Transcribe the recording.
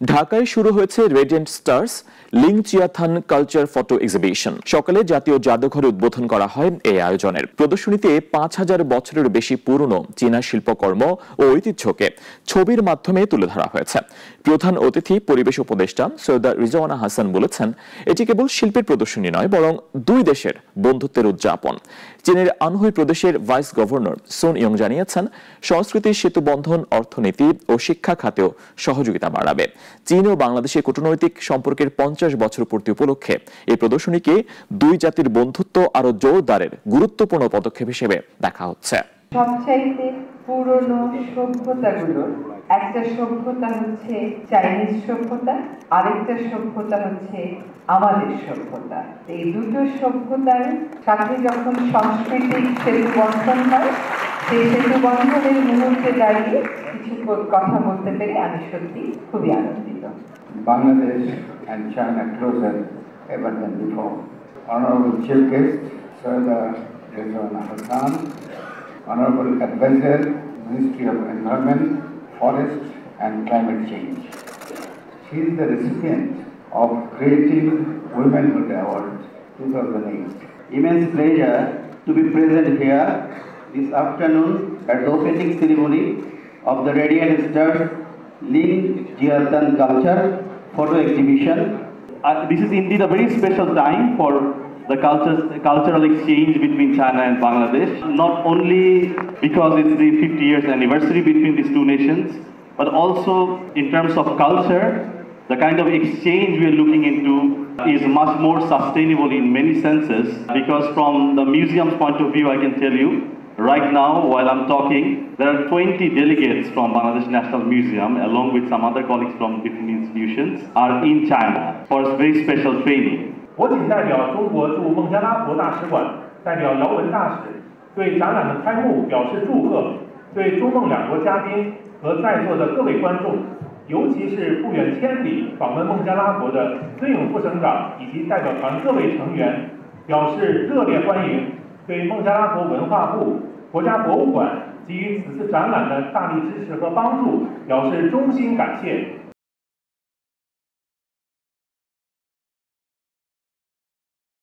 ঢাকায় শুরু হয়েছে রেডিয়েন্ট স্টার্স লিংচিয়াথান কালচার ফটো এক্সিবিশন। সকালে জাতীয় জাদুঘরে উদ্বোধন করা হয় এই আয়োজনের। প্রদর্শনীতে ৫,০০০ বছরের বেশি পুরনো চীনা শিল্পকর্ম ও ঐতিহ্যকে ছবির মাধ্যমে তুলে ধরা হয়েছে। প্রধান অতিথি পরিবেশ উপদেষ্টা সৈয়দা রিজওয়ানা হাসান বলেছেন, এটি কেবল শিল্পের প্রদর্শনী নয়, বরং দুই দেশের বন্ধুত্বের উদযাপন। চীনের আনহুই প্রদেশের ভাইস গভর্নর সুন ইয়ং জানিয়েছেন, সংস্কৃতির সেতু বন্ধন অর্থনীতি ও শিক্ষা খাতেও সহযোগিতা বাড়াবে। চীন ও বাংলাদেশের কূটনৈতিক সম্পর্কের ৫০ বছর পূর্তি উপলক্ষে এই প্রদর্শনীকে দুই জাতির বন্ধুত্ব আরো জোরদারের গুরুত্বপূর্ণ পদক্ষেপ হিসেবে দেখা হচ্ছে। সবচাইতে পুরনো সভ্যতাগুলোর একটা সভ্যতা হচ্ছে চাইনিজ সভ্যতা, আরেকটা সভ্যতা হচ্ছে আমাদের সভ্যতা। এই দুটো সভ্যতার সাথে যখন সাংস্কৃতিক সেতু বন্ধন হয়, সেই সেতু বন্ধনের মুহূর্তে দাঁড়িয়ে কিছু কথা বলতে পেরে আমি সত্যি খুবই আনন্দিত। Bangladesh and China closer ever than before. Honorable Chief Guest, Sir Rizwan Hassan, Honorable Advisor, Ministry of Environment, Forest and Climate Change. She is the recipient of Creative Womenhood Award 2008. Immense pleasure to be present here this afternoon at the opening ceremony of the Radiant Stars Ling-Jiatan Culture Photo Exhibition. This is indeed a very special time for the cultural exchange between China and Bangladesh, not only because it's the 50 years anniversary between these two nations, but also in terms of culture, the kind of exchange we are looking into is much more sustainable in many senses, because from the museum's point of view, I can tell you, right now, while I'm talking, there are 20 delegates from Bangladesh National Museum, along with some other colleagues from different institutions, are in China for a very special training. 我谨代表中国驻孟加拉国大使馆，代表姚文大使，对展览的开幕表示祝贺，对中孟两国嘉宾和在座的各位观众，尤其是不远千里访问孟加拉国的孙勇副省长以及代表团各位成员，表示热烈欢迎。对孟加拉国文化部、国家博物馆给予此次展览的大力支持和帮助表示衷心感谢。